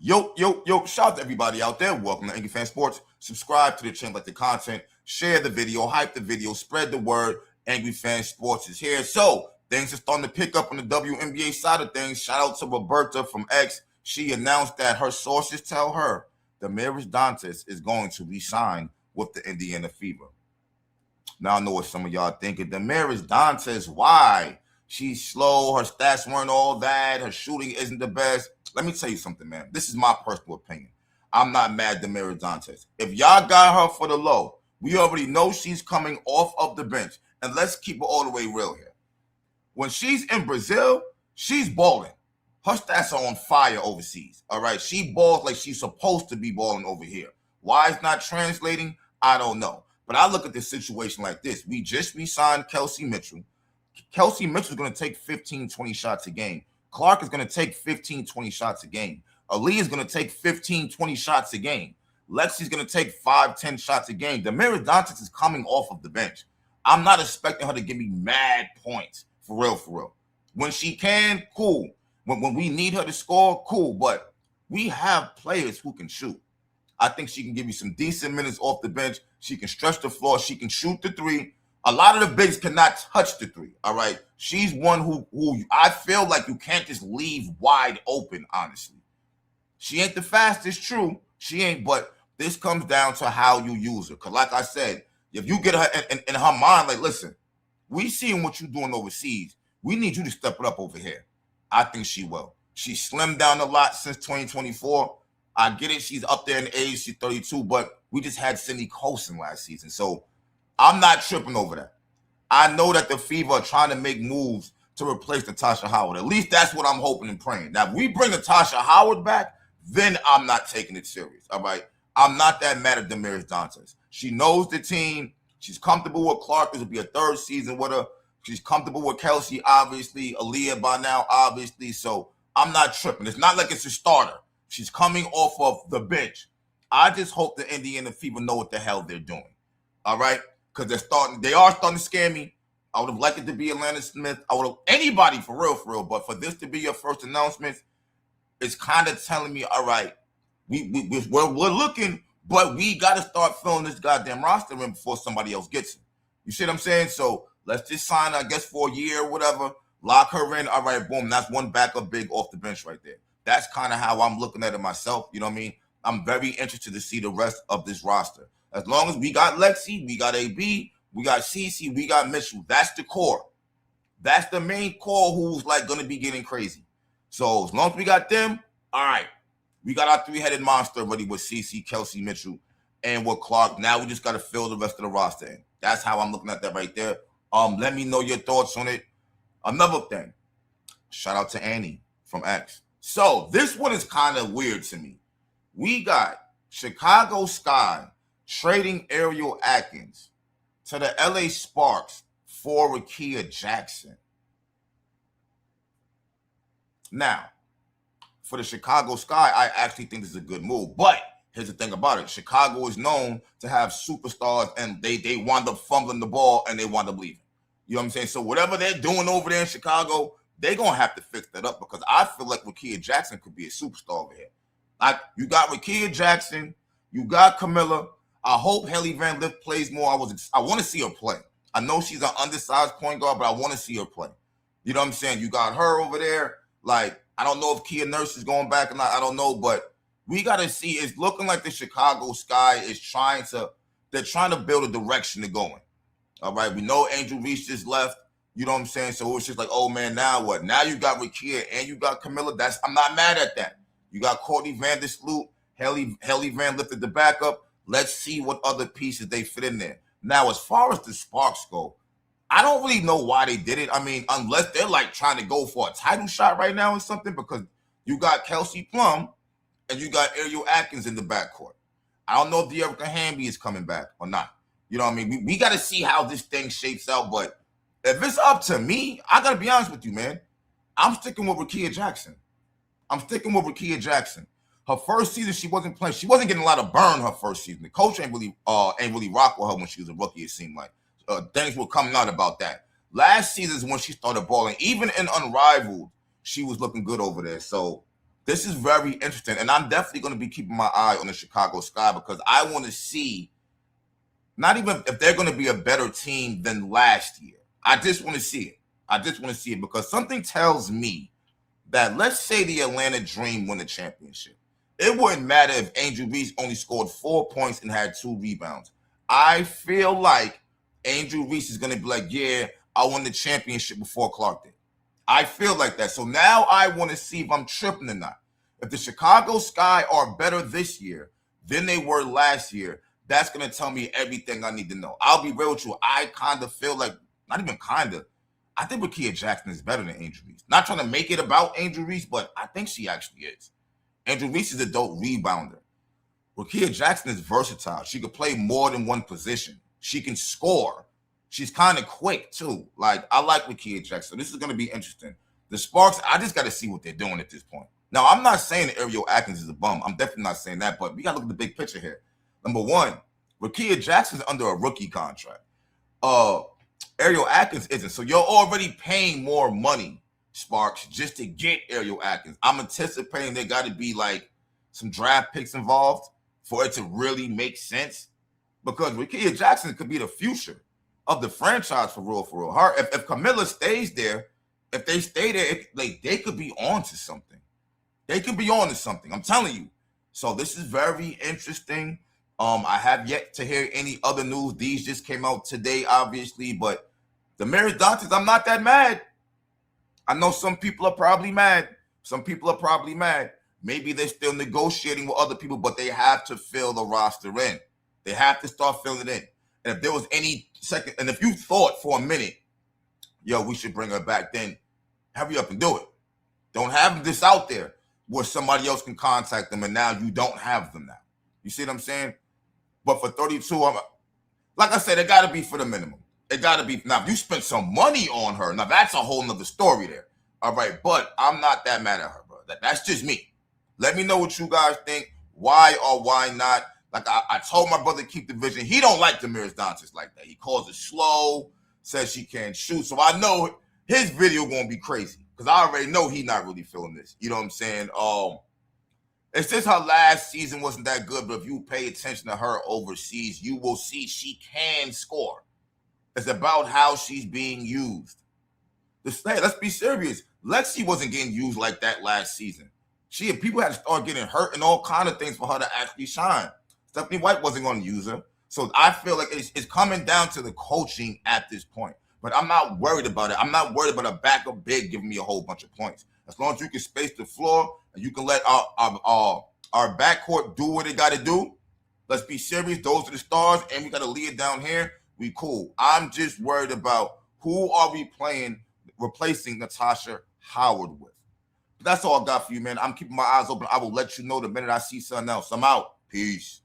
Yo, shout out to everybody out there. Welcome to Angryfansports. Subscribe to the channel, like the content, share the video, hype the video, spread the word. Angryfansports is here. So, things are starting to pick up on the WNBA side of things. Shout out to Roberta from X. She announced that her sources tell her Damiris Dantas is going to re-sign with the Indiana Fever. Now, I know what some of y'all thinking. Damiris Dantas, why? She's slow. Her stats weren't all that. Her shooting isn't the best. Let me tell you something, man. This is my personal opinion. I'm not mad at Damiris Dantas. If y'all got her for the low, we already know she's coming off of the bench. And let's keep it all the way real here. When she's in Brazil, she's balling. Her stats are on fire overseas. All right. She balls like she's supposed to be balling over here. Why it's not translating, I don't know. But I look at this situation like this. We just re-signed Kelsey Mitchell. Kelsey Mitchell is going to take 15, 20 shots a game. Clark is going to take 15, 20 shots a game. Ali is going to take 15, 20 shots a game. Lexi's going to take 5, 10 shots a game. Damiris Dantas is coming off of the bench. I'm not expecting her to give me mad points. For real. When she can, cool. When we need her to score, cool. But we have players who can shoot. I think she can give you some decent minutes off the bench. She can stretch the floor. She can shoot the three. A lot of the bigs cannot touch the three, all right? She's one who I feel like you can't just leave wide open, honestly. She ain't the fastest, true. She ain't, but this comes down to how you use her. Because like I said, if you get her in her mind, like, listen, we seeing what you're doing overseas. We need you to step it up over here. I think she will. She slimmed down a lot since 2024. I get it. She's up there in age. She's 32, but we just had Cindy Colson last season. So I'm not tripping over that. I know that the Fever are trying to make moves to replace Natasha Howard. At least that's what I'm hoping and praying. Now, if we bring Natasha Howard back, then I'm not taking it serious, all right? I'm not that mad at Damiris Dantas. She knows the team. She's comfortable with Clark. This will be a third season with her. She's comfortable with Kelsey, obviously. Aaliyah by now, obviously. So I'm not tripping. It's not like it's a starter. She's coming off of the bench. I just hope the Indiana Fever know what the hell they're doing, all right? Because they are starting to scare me. I would have liked it to be Atlanta Smith. I would have anybody for real. But for this to be your first announcement, it's kind of telling me, all right, we're looking, but we got to start filling this goddamn roster in before somebody else gets it. You see what I'm saying? So let's just sign, I guess, for a year or whatever. Lock her in. All right, boom. That's one backup big off the bench right there. That's kind of how I'm looking at it myself. You know what I mean? I'm very interested to see the rest of this roster. As long as we got Lexi, we got AB, we got CC, we got Mitchell. That's the core. That's the main core who's like going to be getting crazy. So as long as we got them, all right. We got our three-headed monster ready with CC, Kelsey, Mitchell, and with Clark. Now we just got to fill the rest of the roster in. That's how I'm looking at that right there. Let me know your thoughts on it. Another thing, shout out to Annie from X. So this one is kind of weird to me. We got Chicago Sky trading Ariel Atkins to the LA Sparks for Rickea Jackson. Now, for the Chicago Sky, I actually think this is a good move. But here's the thing about it. Chicago is known to have superstars, and they wind up fumbling the ball, and they wind up leaving. You know what I'm saying? So whatever they're doing over there in Chicago, they're going to have to fix that up because I feel like Rickea Jackson could be a superstar over here. Like, you got Rickea Jackson. You got Camilla. I hope Haley Van Lith plays more. I want to see her play. I know she's an undersized point guard, but I want to see her play. You know what I'm saying? You got her over there. Like, I don't know if Kia Nurse is going back or not. I don't know, but we got to see. It's looking like the Chicago Sky is trying to build a direction to go in. All right. We know Angel Reese just left. You know what I'm saying? So it's just like, oh, man, now what? Now you got Rickea and you got Camilla. I'm not mad at that. You got Courtney Vandersloot, Haley Van Lith at the backup. Let's see what other pieces they fit in there. Now, as far as the Sparks go, I don't really know why they did it. I mean, unless they're like trying to go for a title shot right now or something, because you got Kelsey Plum and you got Ariel Atkins in the backcourt. I don't know if De'Erica Hamby is coming back or not. You know what I mean? We got to see how this thing shapes out. But if it's up to me, I got to be honest with you, man. I'm sticking with Rickea Jackson. Her first season, she wasn't playing. She wasn't getting a lot of burn her first season. The coach ain't really rock with her when she was a rookie, it seemed like. Things were coming out about that. Last season is when she started balling. Even in Unrivaled, she was looking good over there. So This is very interesting, and I'm definitely going to be keeping my eye on the Chicago Sky because I want to see not even if they're going to be a better team than last year. I just want to see it. I just want to see it because something tells me that let's say the Atlanta Dream win the championship. It wouldn't matter if Angel Reese only scored 4 points and had 2 rebounds. I feel like Angel Reese is going to be like, yeah, I won the championship before Clark did. I feel like that. So now I want to see if I'm tripping or not. If the Chicago Sky are better this year than they were last year, that's going to tell me everything I need to know. I'll be real with you. I kind of feel like, not even kind of, I think Rickea Jackson is better than Angel Reese. Not trying to make it about Angel Reese, but I think she actually is. Angel Reese is a dope rebounder. Rickea Jackson is versatile. She could play more than one position. She can score. She's kind of quick, too. Like, I like Rickea Jackson. This is going to be interesting. The Sparks, I just got to see what they're doing at this point. Now, I'm not saying that Ariel Atkins is a bum. I'm definitely not saying that, but we got to look at the big picture here. Number one, Rickea Jackson's under a rookie contract. Ariel Atkins isn't. So you're already paying more money, Sparks, just to get Ariel Atkins. I'm anticipating there got to be like some draft picks involved for it to really make sense because Rickea Jackson could be the future of the franchise for real. Her, if Camilla stays there, if they stay there, they could be on to something. They could be on to something. I'm telling you. So this is very interesting. I have yet to hear any other news. These just came out today, obviously, but Damiris Dantas, I'm not that mad. I know some people are probably mad. Maybe they're still negotiating with other people, but they have to fill the roster in. They have to start filling it in. And if there was any second, and if you thought for a minute, yo, we should bring her back, then hurry up and do it. Don't have this out there where somebody else can contact them, and now you don't have them now. You see what I'm saying? But for 32, like I said, it got to be for the minimum. It got to be. Now, if you spent some money on her, now that's a whole nother story there. All right, but I'm not that mad at her, bro. That's just me. Let me know what you guys think. Why or why not? Like I told my brother to keep the vision. He don't like Damiris Dantas like that. He calls it slow, says she can't shoot. So I know his video going to be crazy because I already know he's not really feeling this. You know what I'm saying? It's just her last season wasn't that good, but if you pay attention to her overseas, you will see she can score. It's about how she's being used. Let's be serious. Lexi wasn't getting used like that last season. People had to start getting hurt and all kind of things for her to actually shine. Stephanie White wasn't going to use her. So I feel like it's coming down to the coaching at this point. But I'm not worried about it. I'm not worried about a backup big giving me a whole bunch of points. As long as you can space the floor and you can let our backcourt do what it got to do, let's be serious. Those are the stars, and we got to lead it down here. We cool. I'm just worried about who are we replacing Natasha Howard with. But that's all I got for you, man. I'm keeping my eyes open. I will let you know the minute I see something else. I'm out. Peace.